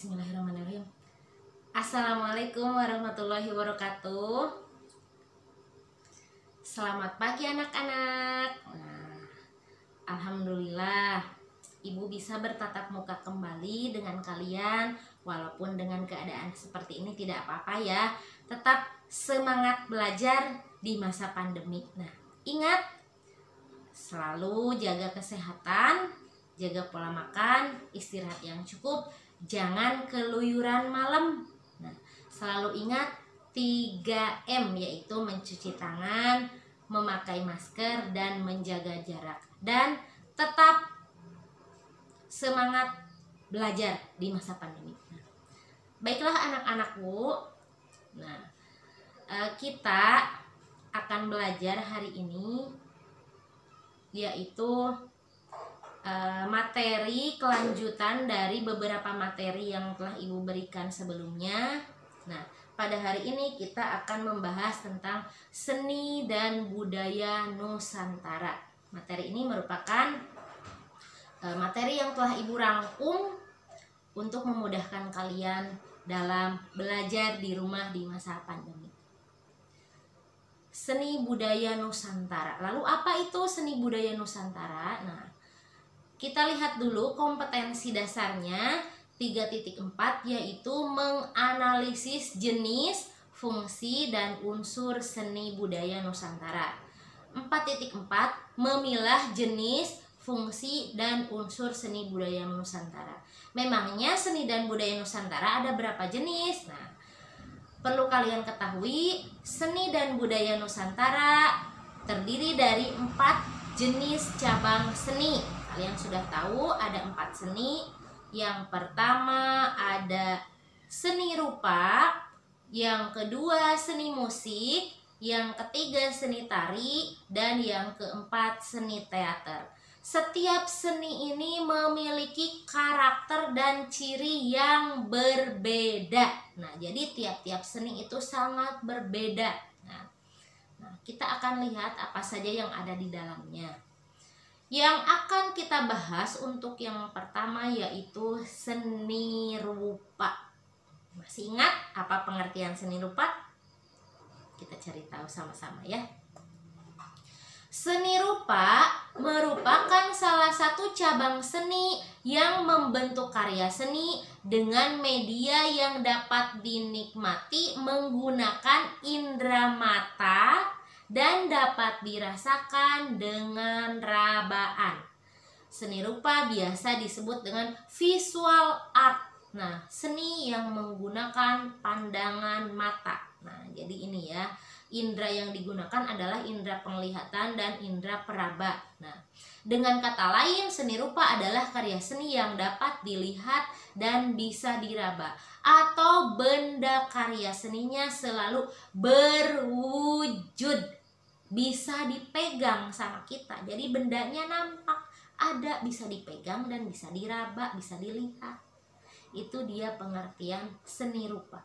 Bismillahirrahmanirrahim. Assalamualaikum warahmatullahi wabarakatuh. Selamat pagi anak-anak. Alhamdulillah Ibu bisa bertatap muka kembali dengan kalian. Walaupun dengan keadaan seperti ini tidak apa-apa ya. Tetap semangat belajar di masa pandemi. Ingat, selalu jaga kesehatan, jaga pola makan, istirahat yang cukup, jangan keluyuran malam. Selalu ingat 3M, yaitu mencuci tangan, memakai masker, dan menjaga jarak. Dan tetap semangat belajar di masa pandemi. Baiklah anak-anakku, kita akan belajar hari ini yaitu materi kelanjutan dari beberapa materi yang telah Ibu berikan sebelumnya. Pada hari ini kita akan membahas tentang seni dan budaya Nusantara. Materi ini merupakan materi yang telah Ibu rangkum untuk memudahkan kalian dalam belajar di rumah di masa pandemi. Seni budaya Nusantara. Lalu apa itu seni budaya Nusantara? Kita lihat dulu kompetensi dasarnya 3.4, yaitu menganalisis jenis, fungsi, dan unsur seni budaya Nusantara. 4.4 memilah jenis, fungsi, dan unsur seni budaya Nusantara. Memangnya seni dan budaya Nusantara ada berapa jenis? Perlu kalian ketahui, seni dan budaya Nusantara terdiri dari 4 jenis cabang seni. Kalian sudah tahu ada 4 seni. Yang pertama ada seni rupa, yang kedua seni musik, yang ketiga seni tari, dan yang keempat seni teater. Setiap seni ini memiliki karakter dan ciri yang berbeda. Jadi tiap-tiap seni itu sangat berbeda. Kita akan lihat apa saja yang ada di dalamnya. Yang akan kita bahas untuk yang pertama yaitu seni rupa. Masih ingat apa pengertian seni rupa? Kita cari tahu sama-sama ya. Seni rupa merupakan salah satu cabang seni yang membentuk karya seni dengan media yang dapat dinikmati menggunakan indera mata dan dapat dirasakan dengan rabaan. Seni rupa biasa disebut dengan visual art. Seni yang menggunakan pandangan mata. Jadi ini ya, indera yang digunakan adalah indera penglihatan dan indera peraba. Dengan kata lain, seni rupa adalah karya seni yang dapat dilihat dan bisa diraba, atau benda karya seninya selalu berwujud, bisa dipegang sama kita. Jadi bendanya nampak, ada, bisa dipegang dan bisa diraba, bisa dilihat. Itu dia pengertian seni rupa.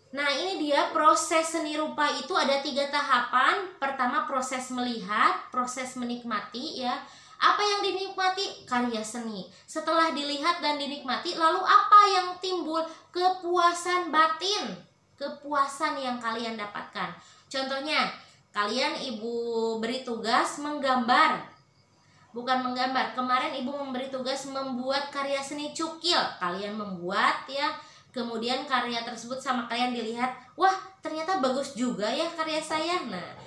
Ini dia proses seni rupa itu ada 3 tahapan. Pertama proses melihat, proses menikmati ya. Apa yang dinikmati? Karya seni. Setelah dilihat dan dinikmati, lalu apa yang timbul? Kepuasan batin, kepuasan yang kalian dapatkan. Contohnya, kalian Ibu beri tugas menggambar. Bukan menggambar, kemarin Ibu memberi tugas membuat karya seni cukil. Kalian membuat ya. Kemudian karya tersebut sama kalian dilihat, wah ternyata bagus juga ya karya saya.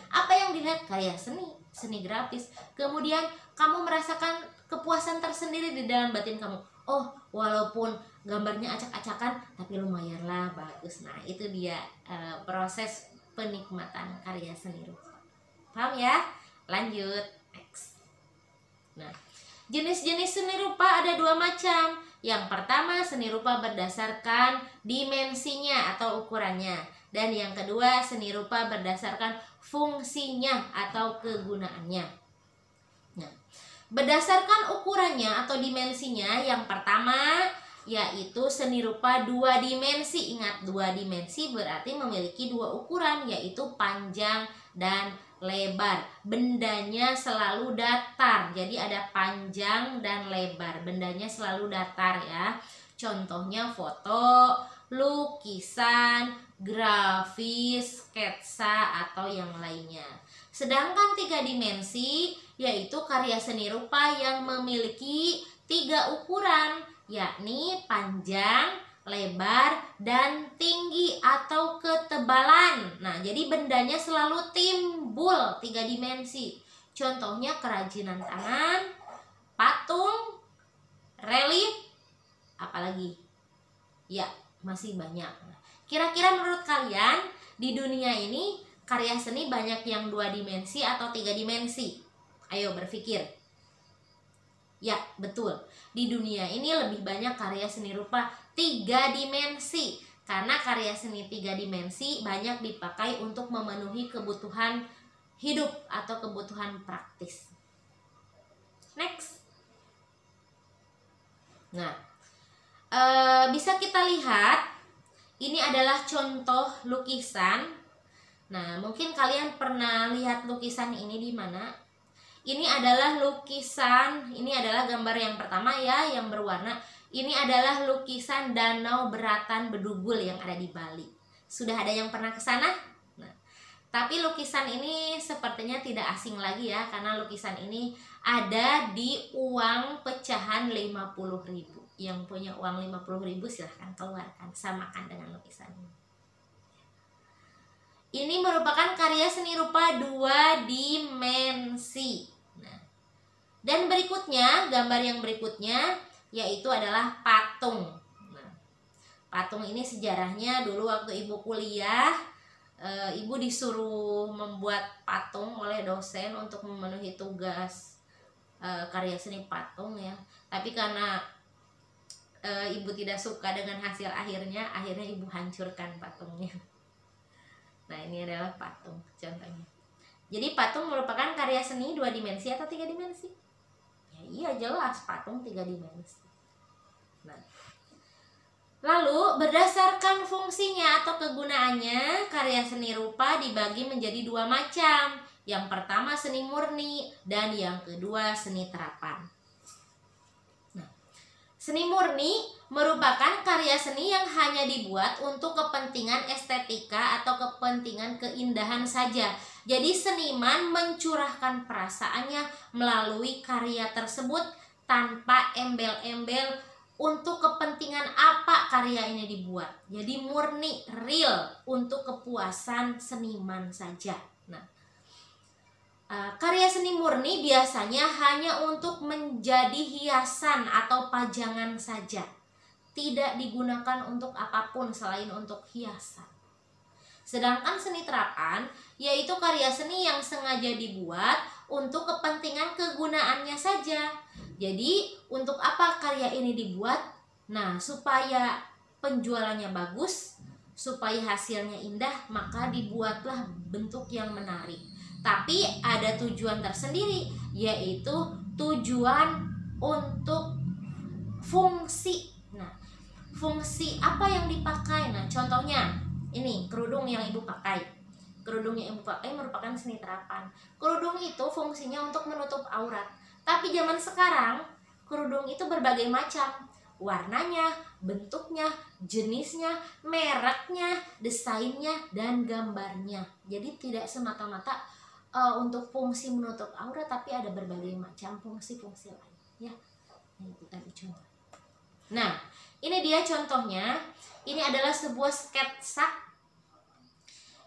Apa yang dilihat? Karya seni, seni grafis. Kemudian kamu merasakan kepuasan tersendiri di dalam batin kamu. Oh, walaupun gambarnya acak-acakan, tapi lumayanlah bagus. Itu dia proses penikmatan karya seni rupa. Paham ya? Lanjut, next. Jenis-jenis seni rupa ada 2 macam. Yang pertama seni rupa berdasarkan dimensinya atau ukurannya. Dan yang kedua seni rupa berdasarkan fungsinya atau kegunaannya. Berdasarkan ukurannya atau dimensinya, yang pertama yaitu seni rupa 2 dimensi. Ingat, 2 dimensi berarti memiliki 2 ukuran, yaitu panjang dan lebar. Bendanya selalu datar. Jadi ada panjang dan lebar. Bendanya selalu datar ya. Contohnya foto, lukisan, grafis, sketsa atau yang lainnya. Sedangkan 3 dimensi yaitu karya seni rupa yang memiliki 3 ukuran, yakni panjang, lebar, dan tinggi atau ketebalan. Nah, jadi bendanya selalu timbul 3 dimensi. Contohnya kerajinan tangan, patung, relief, apalagi? Ya, masih banyak. Kira-kira menurut kalian di dunia ini karya seni banyak yang 2 dimensi atau 3 dimensi? Ayo berpikir. Ya, betul. Di dunia ini lebih banyak karya seni rupa 3 dimensi. Karena karya seni 3 dimensi banyak dipakai untuk memenuhi kebutuhan hidup atau kebutuhan praktis. Next. Nah, bisa kita lihat ini adalah contoh lukisan. Nah, mungkin kalian pernah lihat lukisan ini di mana? Ini adalah lukisan, ini adalah gambar yang pertama ya, yang berwarna. Ini adalah lukisan Danau Beratan Bedugul yang ada di Bali. Sudah ada yang pernah ke sana? Nah, tapi lukisan ini sepertinya tidak asing lagi ya, karena lukisan ini ada di uang pecahan 50.000. Yang punya uang 50.000 silahkan keluarkan, samakan dengan lukisan ini. Ini merupakan karya seni rupa 2 dimensi. Nah, dan berikutnya, gambar yang berikutnya yaitu adalah patung. Nah, patung ini sejarahnya dulu waktu ibu kuliah, ibu disuruh membuat patung oleh dosen untuk memenuhi tugas karya seni patung ya. Tapi karena ibu tidak suka dengan hasil akhirnya ibu hancurkan patungnya. Nah, ini adalah patung contohnya. Jadi patung merupakan karya seni 2 dimensi atau 3 dimensi? Ya iya, jelas patung 3 dimensi. Nah, lalu berdasarkan fungsinya atau kegunaannya, karya seni rupa dibagi menjadi 2 macam. Yang pertama seni murni dan yang kedua seni terapan. Seni murni merupakan karya seni yang hanya dibuat untuk kepentingan estetika atau kepentingan keindahan saja. Jadi seniman mencurahkan perasaannya melalui karya tersebut tanpa embel-embel untuk kepentingan apa karya ini dibuat. Jadi murni, real, untuk kepuasan seniman saja. Nah, karya seni murni biasanya hanya untuk menjadi hiasan atau pajangan saja. Tidak digunakan untuk apapun selain untuk hiasan. Sedangkan seni terapan yaitu karya seni yang sengaja dibuat untuk kepentingan kegunaannya saja. Jadi untuk apa karya ini dibuat? Nah, supaya penjualannya bagus, supaya hasilnya indah, maka dibuatlah bentuk yang menarik. Tapi ada tujuan tersendiri, yaitu tujuan untuk fungsi. Nah, fungsi apa yang dipakai? Nah, contohnya ini kerudung yang ibu pakai. Kerudung yang ibu pakai merupakan seni terapan. Kerudung itu fungsinya untuk menutup aurat. Tapi zaman sekarang kerudung itu berbagai macam. Warnanya, bentuknya, jenisnya, mereknya, desainnya, dan gambarnya. Jadi tidak semata-mata untuk fungsi menutup aurat, tapi ada berbagai macam fungsi-fungsi lain ya. Ini kita contoh. Nah, ini dia contohnya. Ini adalah sebuah sketsa.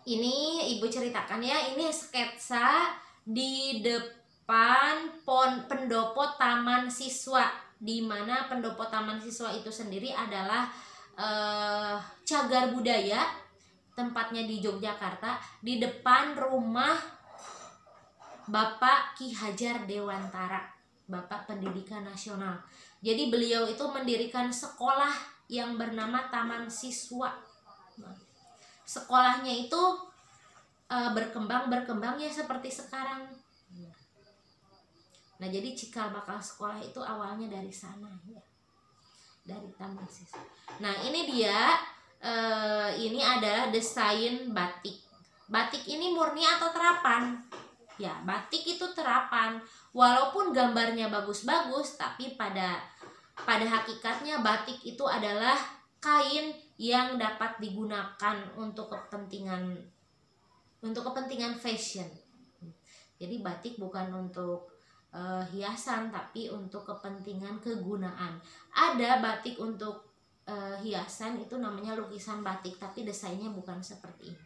Ini ibu ceritakan ya, ini sketsa di depan pendopo taman siswa, di mana pendopo taman siswa itu sendiri adalah cagar budaya, tempatnya di Yogyakarta, di depan rumah Bapak Ki Hajar Dewantara, Bapak Pendidikan Nasional. Jadi beliau itu mendirikan sekolah yang bernama Taman Siswa. Sekolahnya itu berkembang ya seperti sekarang. Nah, jadi cikal bakal sekolah itu awalnya dari sana ya, dari Taman Siswa. Nah, ini dia, ini adalah desain batik. Batik ini murni atau terapan? Ya, batik itu terapan. Walaupun gambarnya bagus-bagus, tapi pada hakikatnya batik itu adalah kain yang dapat digunakan untuk kepentingan fashion. Jadi batik bukan untuk hiasan, tapi untuk kepentingan kegunaan. Ada batik untuk hiasan, itu namanya lukisan batik, tapi desainnya bukan seperti ini.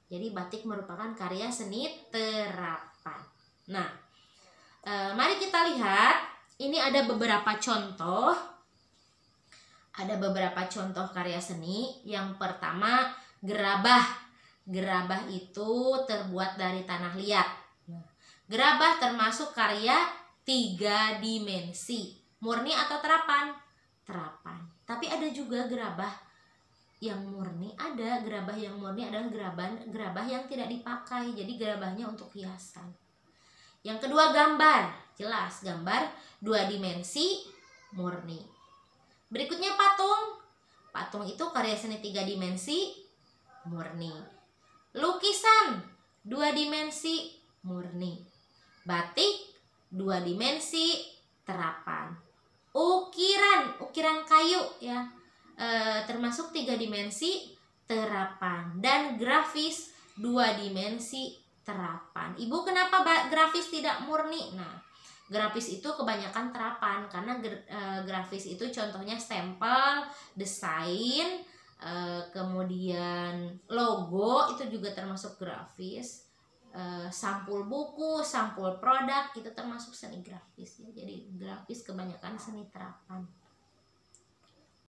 Jadi batik merupakan karya seni terapan. Nah, mari kita lihat. Ini ada beberapa contoh. Ada beberapa contoh karya seni. Yang pertama, gerabah. Gerabah itu terbuat dari tanah liat. Nah, gerabah termasuk karya 3 dimensi. Murni atau terapan? Terapan. Tapi ada juga gerabah yang murni. Ada gerabah yang murni adalah gerabah yang tidak dipakai. Jadi gerabahnya untuk hiasan. Yang kedua, gambar. Jelas, gambar 2 dimensi murni. Berikutnya patung. Patung itu karya seni 3 dimensi murni. Lukisan 2 dimensi murni. Batik 2 dimensi terapan. Ukiran kayu ya, termasuk 3 dimensi terapan. Dan grafis 2 dimensi terapan. Ibu, kenapa grafis tidak murni? Nah, grafis itu kebanyakan terapan karena grafis itu contohnya stempel, desain, kemudian logo itu juga termasuk grafis. Sampul buku, sampul produk itu termasuk seni grafis ya. Jadi grafis kebanyakan seni terapan.